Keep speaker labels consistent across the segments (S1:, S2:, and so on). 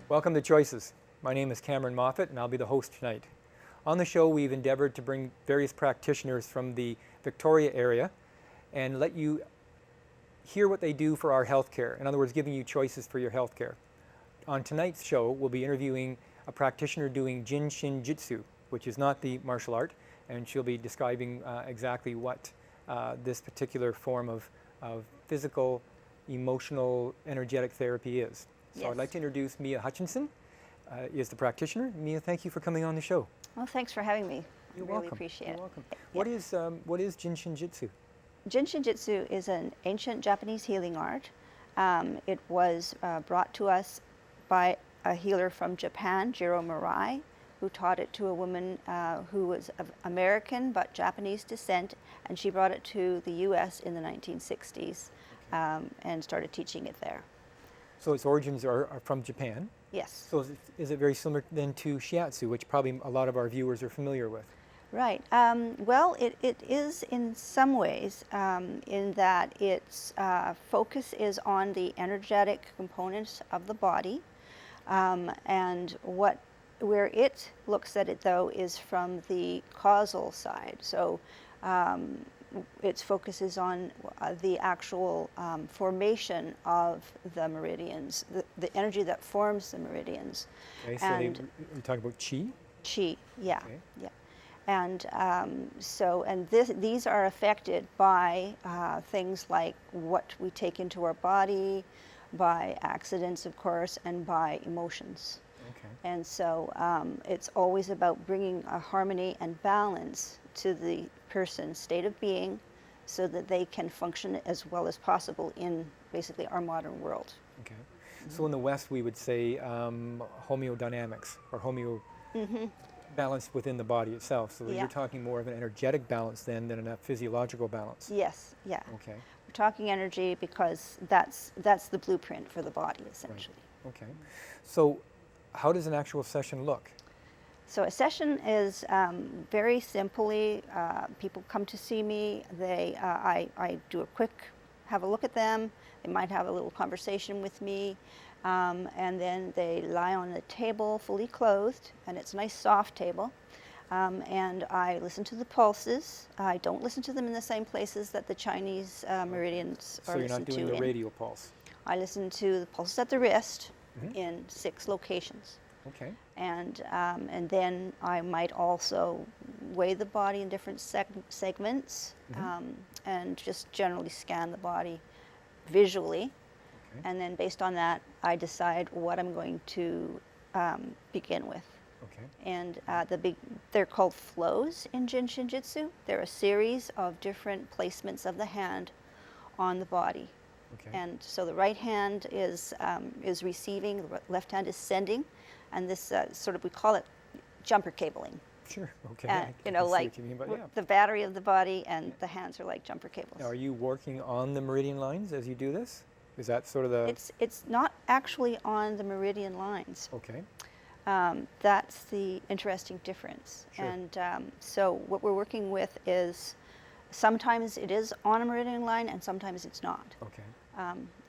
S1: Welcome to Choices. My name is Cameron Moffatt and I'll be the host tonight. On the show we've endeavored to bring various practitioners from the Victoria area and let you hear what they do for our healthcare. In other words, giving you choices for your healthcare. On tonight's show we'll be interviewing a practitioner doing Jin Shin Jyutsu, which is not the martial art, and she'll be describing exactly what this particular form of physical, emotional, energetic therapy is. So
S2: Yes.
S1: I'd like to introduce Mea Hutchison, is the practitioner. Mea, thank you for coming on the show.
S2: Well, thanks for having me.
S1: You're
S2: I really
S1: welcome.
S2: appreciate
S1: You're
S2: it.
S1: welcome.
S2: Yeah.
S1: What is Jin Shin Jyutsu?
S2: Jin Shin Jyutsu is an ancient Japanese healing art. It was brought to us by a healer from Japan, Jiro Murai, who taught it to a woman who was of American but Japanese descent, and she brought it to the U.S. in the 1960s and started teaching it there.
S1: So its origins are from Japan.
S2: Yes.
S1: So is it very similar then to shiatsu, which probably a lot of our viewers are familiar with?
S2: Right. Well, it is in some ways, in that its focus is on the energetic components of the body, and where it looks at it though is from the causal side. So its focus is on the actual formation of the meridians, the energy that forms the meridians.
S1: Okay, so
S2: And
S1: we talk about chi?
S2: Chi, yeah,
S1: Okay.
S2: yeah. And these are affected by things like what we take into our body, by accidents, of course, and by emotions.
S1: Okay.
S2: And so it's always about bringing a harmony and balance to the person's state of being so that they can function as well as possible in basically our modern world.
S1: Okay. So in the West we would say Homeo Dynamics, or Homeo balance within the body itself. So
S2: Yeah.
S1: you're talking more of an energetic balance then than a physiological balance.
S2: Yes, yeah.
S1: Okay.
S2: We're talking energy because that's the blueprint for the body, essentially.
S1: Okay. So how does an actual session look?
S2: So a session is very simply, people come to see me, I do have a look at them, they might have a little conversation with me, and then they lie on the table fully clothed, and it's a nice soft table, and I listen to the pulses. I don't listen to them in the same places that the Chinese meridians are
S1: So you're not
S2: listened to
S1: doing the
S2: in.
S1: radial pulse.
S2: I listen to the pulses at the wrist in 6 locations.
S1: Okay.
S2: And then I might also weigh the body in different segments and just generally scan the body visually.
S1: Okay.
S2: And then based on that, I decide what I'm going to begin with.
S1: Okay.
S2: And they're called flows in Jin Shin Jyutsu. They're a series of different placements of the hand on the body.
S1: Okay.
S2: And so the right hand is receiving, the left hand is sending, and this we call it jumper cabling.
S1: Sure. Okay.
S2: And,
S1: I
S2: you
S1: can
S2: know,
S1: see
S2: like
S1: what you mean, but yeah.
S2: the battery of the body, and the hands are like jumper cables.
S1: Now, are you working on the meridian lines as you do this? Is that sort of the...
S2: It's not actually on the meridian lines.
S1: Okay.
S2: That's the interesting difference.
S1: Sure.
S2: And so what we're working with is sometimes it is on a meridian line and sometimes it's not.
S1: Okay.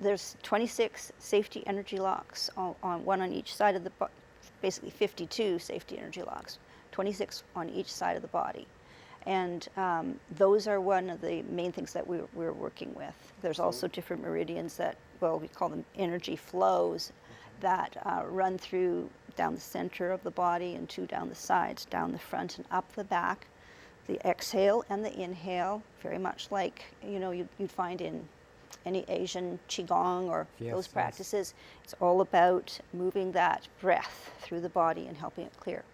S2: There's 26 safety energy locks, on one on each side of the basically 52 safety energy locks, 26 on each side of the body. And those are one of the main things that we're working with. There's also different meridians that, well, we call them energy flows, that run through down the center of the body and 2 down the sides, down the front and up the back. The exhale and the inhale, very much like you'd find in any Asian qigong or
S1: Yes,
S2: those
S1: yes.
S2: practices. It's all about moving that breath through the body and helping it clear.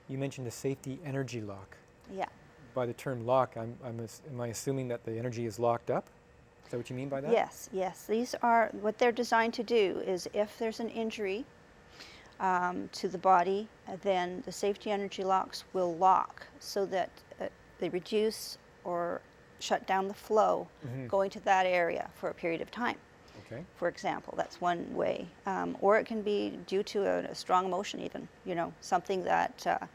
S1: You mentioned a safety energy lock.
S2: Yeah.
S1: By the term lock, am I assuming that the energy is locked up? Is that what you mean by that?
S2: Yes. These are what they're designed to do. Is if there's an injury to the body, then the safety energy locks will lock so that they reduce or shut down the flow going to that area for a period of time.
S1: Okay.
S2: For example, that's one way. Or it can be due to a strong emotion even, something that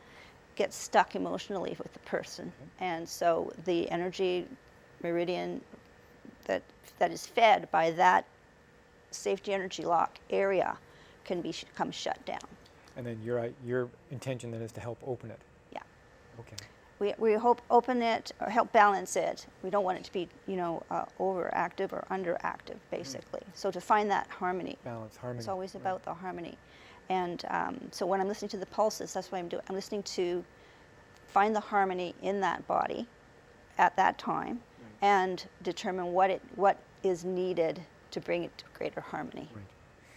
S2: gets stuck emotionally with the person. And so the energy meridian that is fed by that safety energy lock area can become shut down.
S1: And then your intention then is to help open it.
S2: Yeah.
S1: Okay.
S2: We hope open it or help balance it. We don't want it to be, overactive or underactive, basically. So to find that harmony.
S1: Balance, harmony.
S2: It's always about the harmony. And so when I'm listening to the pulses, that's what I'm doing. I'm listening to find the harmony in that body at that time and determine what is needed to bring it to greater harmony.
S1: Right.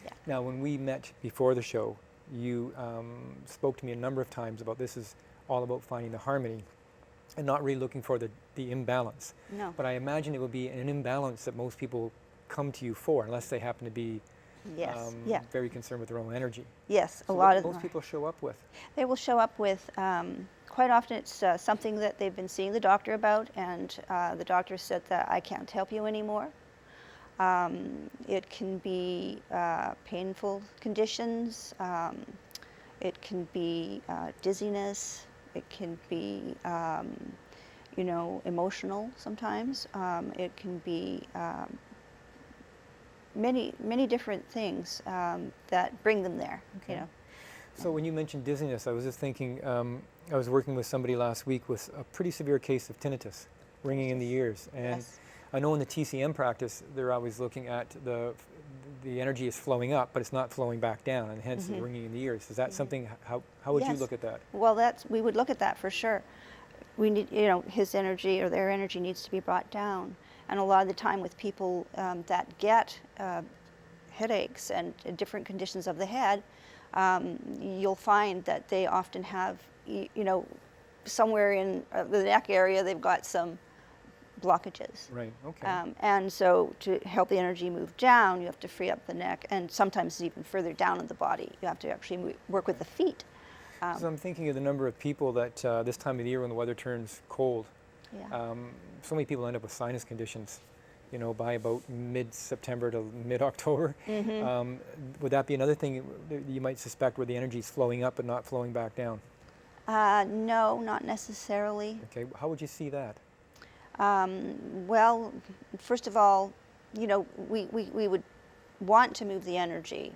S2: Yeah.
S1: Now, when we met before the show, you spoke to me a number of times about this is all about finding the harmony and not really looking for the imbalance.
S2: No.
S1: But I imagine it would be an imbalance that most people come to you for, unless they happen to be
S2: Yes.
S1: very concerned with their own energy.
S2: Yes,
S1: So
S2: a lot
S1: what
S2: of
S1: most
S2: them.
S1: people show up with.
S2: They will show up with, quite often it's something that they've been seeing the doctor about, and the doctor said that I can't help you anymore. It can be painful conditions. It can be dizziness. It can be, emotional sometimes. It can be many different things that bring them there.
S1: Okay. So when you mentioned dizziness, I was just thinking, I was working with somebody last week with a pretty severe case of tinnitus, ringing in the ears. And
S2: Yes.
S1: I know in the TCM practice, they're always looking at the energy is flowing up, but it's not flowing back down, and hence the ringing in the ears. Is that something, how would you
S2: Yes.
S1: look at that?
S2: Well, we would look at that for sure. We need, his energy or their energy needs to be brought down. And a lot of the time with people that get headaches and different conditions of the head, you'll find that they often have, somewhere in the neck area, they've got some blockages.
S1: Right, okay.
S2: And so to help the energy move down, you have to free up the neck, and sometimes even further down in the body. You have to actually work with the feet.
S1: So I'm thinking of the number of people that this time of the year when the weather turns cold,
S2: Yeah.
S1: so many people end up with sinus conditions, by about mid-September to mid-October. Would that be another thing that you might suspect where the energy is flowing up but not flowing back down?
S2: No, not necessarily.
S1: Okay, how would you see that?
S2: Well, first of all, we would want to move the energy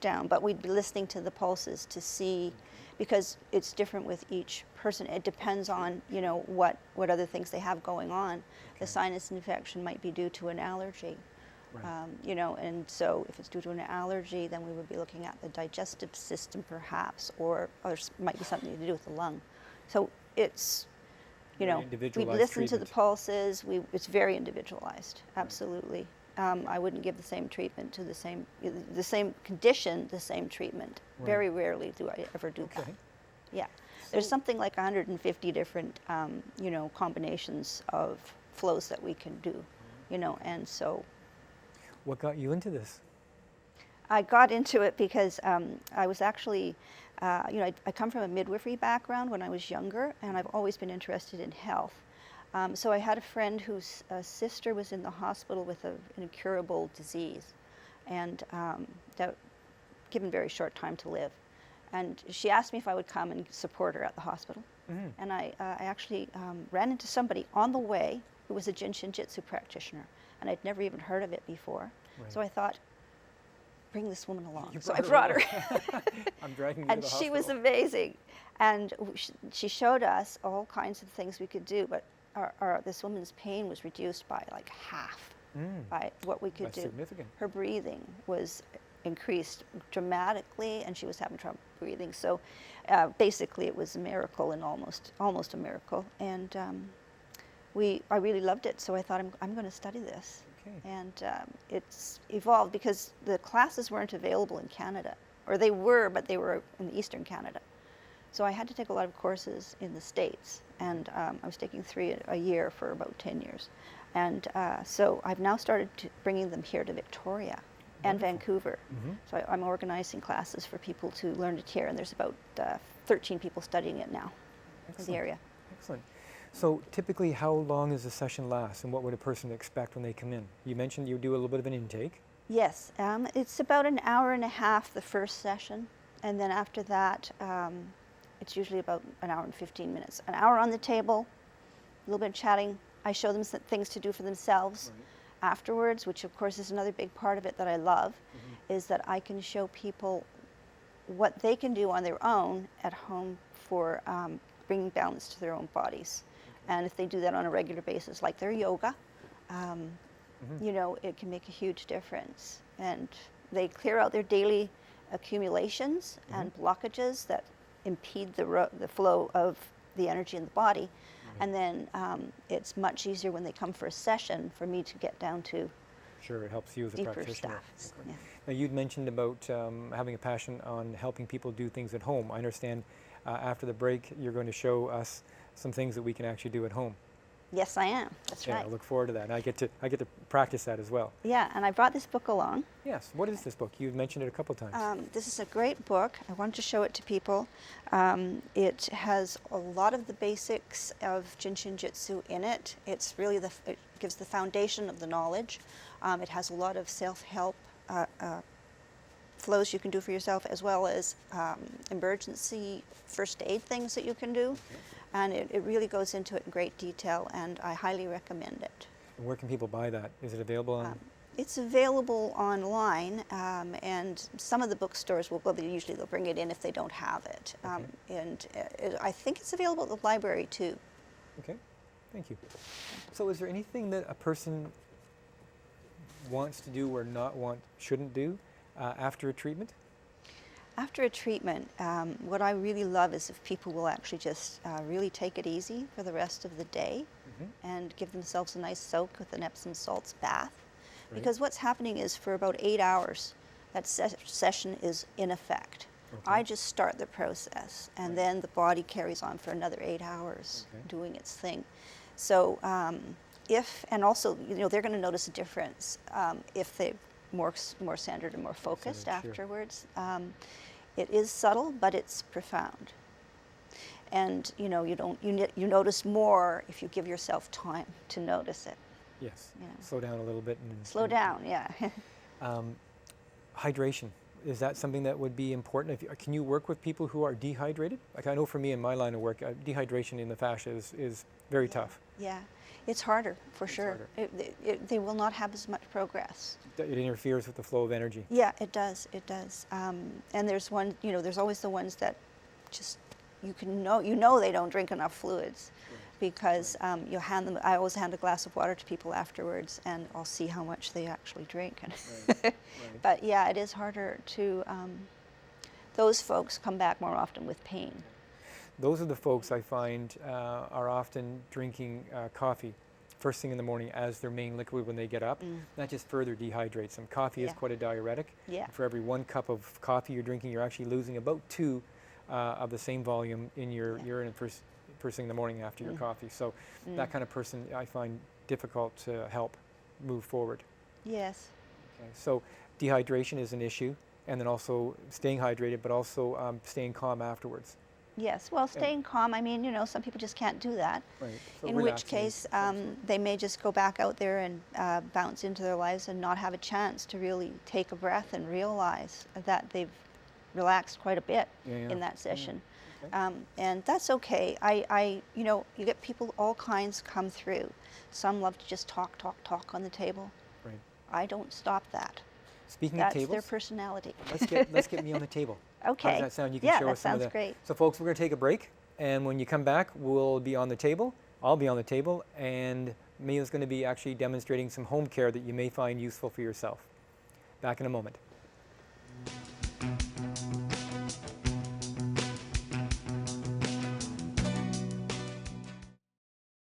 S2: down, but we'd be listening to the pulses to see, because it's different with each person. It depends on, what other things they have going on. The sinus infection might be due to an allergy.
S1: Right.
S2: And so if it's due to an allergy, then we would be looking at the digestive system perhaps, or might be something to do with the lung. So it's, we
S1: individualized
S2: listen to the
S1: treatment.
S2: pulses. It's very individualized, absolutely. I wouldn't give the same treatment to the same condition, the same treatment.
S1: Right.
S2: Very rarely do I ever do that.
S1: Okay.
S2: Yeah. There's something like 150 different, combinations of flows that we can do, and so.
S1: What got you into this?
S2: I got into it because I was actually, I come from a midwifery background when I was younger, and I've always been interested in health. So I had a friend whose sister was in the hospital with an incurable disease, and that given very short time to live. And she asked me if I would come and support her at the hospital. And I actually ran into somebody on the way who was a Jin Shin Jyutsu practitioner, and I'd never even heard of it before.
S1: Right.
S2: So I thought, bring this woman along.
S1: You
S2: So I
S1: brought
S2: brought
S1: her
S2: her.
S1: I'm dragging you to
S2: And
S1: the
S2: she was
S1: hospital.
S2: amazing. And she showed us all kinds of things we could do, but this woman's pain was reduced by like half by what we could
S1: That's
S2: do.
S1: significant.
S2: Her breathing was increased dramatically, and she was having trouble breathing. So basically, it was a miracle, and almost a miracle. And I really loved it, so I thought I'm going to study this.
S1: Okay.
S2: And it's evolved because the classes weren't available in Canada, or they were, but they were in Eastern Canada. So I had to take a lot of courses in the States, and I was taking 3 a year for about 10 years. And so I've now started bringing them here to Victoria and Vancouver. So I'm organizing classes for people to learn it here, and there's about 13 people studying it now in the area.
S1: Excellent. So typically, how long does a session last, and what would a person expect when they come in? You mentioned you do a little bit of an intake.
S2: Yes, it's about an hour and a half the first session, and then after that, it's usually about an hour and 15 minutes. An hour on the table, a little bit of chatting. I show them some things to do for themselves, afterwards, which of course is another big part of it that I love, is that I can show people what they can do on their own at home for bringing balance to their own bodies. And if they do that on a regular basis, like their yoga, you know, it can make a huge difference. And they clear out their daily accumulations and blockages that impede the flow of the energy in the body. And then it's much easier when they come for a session for me to get down to
S1: Sure, it helps you as a
S2: deeper
S1: practitioner.
S2: stuff. Yeah.
S1: Now, you'd mentioned about having a passion on helping people do things at home. I understand after the break you're going to show us some things that we can actually do at home.
S2: Yes, I am. That's
S1: Yeah,
S2: right.
S1: I look forward to that. And I get to practice that as well.
S2: Yeah, and I brought this book along.
S1: Yes. What is this book? You've mentioned it a couple times.
S2: This is a great book. I wanted to show it to people. It has a lot of the basics of Jin Shin Jyutsu in it. It's really it gives the foundation of the knowledge. It has a lot of self-help flows you can do for yourself, as well as emergency first aid things that you can do. And it really goes into it in great detail, and I highly recommend it.
S1: And where can people buy that? Is it available on?
S2: It's available online, and some of the bookstores will, usually they'll bring it in if they don't have it. And I think it's available at the library too.
S1: Okay, thank you. So is there anything that a person wants to do or shouldn't do after a treatment?
S2: After a treatment, what I really love is if people will actually just really take it easy for the rest of the day and give themselves a nice soak with an Epsom salts bath.
S1: Right.
S2: Because what's happening is for about 8 hours, that session is in effect.
S1: Okay.
S2: I just start the process, and then the body carries on for another 8 hours doing its thing. So and also, you know, they're going to notice a difference if they're more centered and more focused
S1: Centered, sure.
S2: afterwards. It is subtle, but it's profound. And you know, you notice more if you give yourself time to notice it.
S1: Yes.
S2: Yeah.
S1: Slow down a little bit.
S2: Slow down, yeah.
S1: Hydration. Is that something that would be important? Can you work with people who are dehydrated? Like I know for me in my line of work, dehydration in the fascia is very tough.
S2: Yeah, it's harder for sure.
S1: harder.
S2: They will not have as much progress.
S1: It interferes with the flow of energy.
S2: Yeah, it does. It does. And there's there's always the ones that just you know they don't drink enough fluids, because you hand them. I always hand a glass of water to people afterwards, and I'll see how much they actually drink.
S1: Right.
S2: But yeah, it is harder to. Those folks come back more often with pain.
S1: Those are the folks I find are often drinking coffee first thing in the morning as their main liquid when they get up. That just further dehydrates them. Coffee is quite a diuretic.
S2: Yeah.
S1: For every 1 cup of coffee you're drinking, you're actually losing about 2 of the same volume in your urine first thing in the morning after your coffee. So that kind of person I find difficult to help move forward.
S2: Yes.
S1: Okay. So dehydration is an issue, and then also staying hydrated, but also staying calm afterwards.
S2: Yes. Well, staying calm. I mean, some people just can't do that.
S1: Right. So
S2: In which
S1: relaxing
S2: case,
S1: is
S2: they may just go back out there and bounce into their lives and not have a chance to really take a breath and realize that they've relaxed quite a bit in that session.
S1: Okay.
S2: And that's okay. You get people all kinds come through. Some love to just talk on the table.
S1: Right.
S2: I don't stop that.
S1: Speaking
S2: That's
S1: of tables,
S2: their personality.
S1: let's get me on the table.
S2: Okay.
S1: How does that sound? You can
S2: Yeah,
S1: show
S2: that
S1: us some of
S2: sounds
S1: the.
S2: great.
S1: So, folks, we're going to take a break, and when you come back, we'll be on the table. I'll be on the table, and Mea's going to be actually demonstrating some home care that you may find useful for yourself. Back in a moment.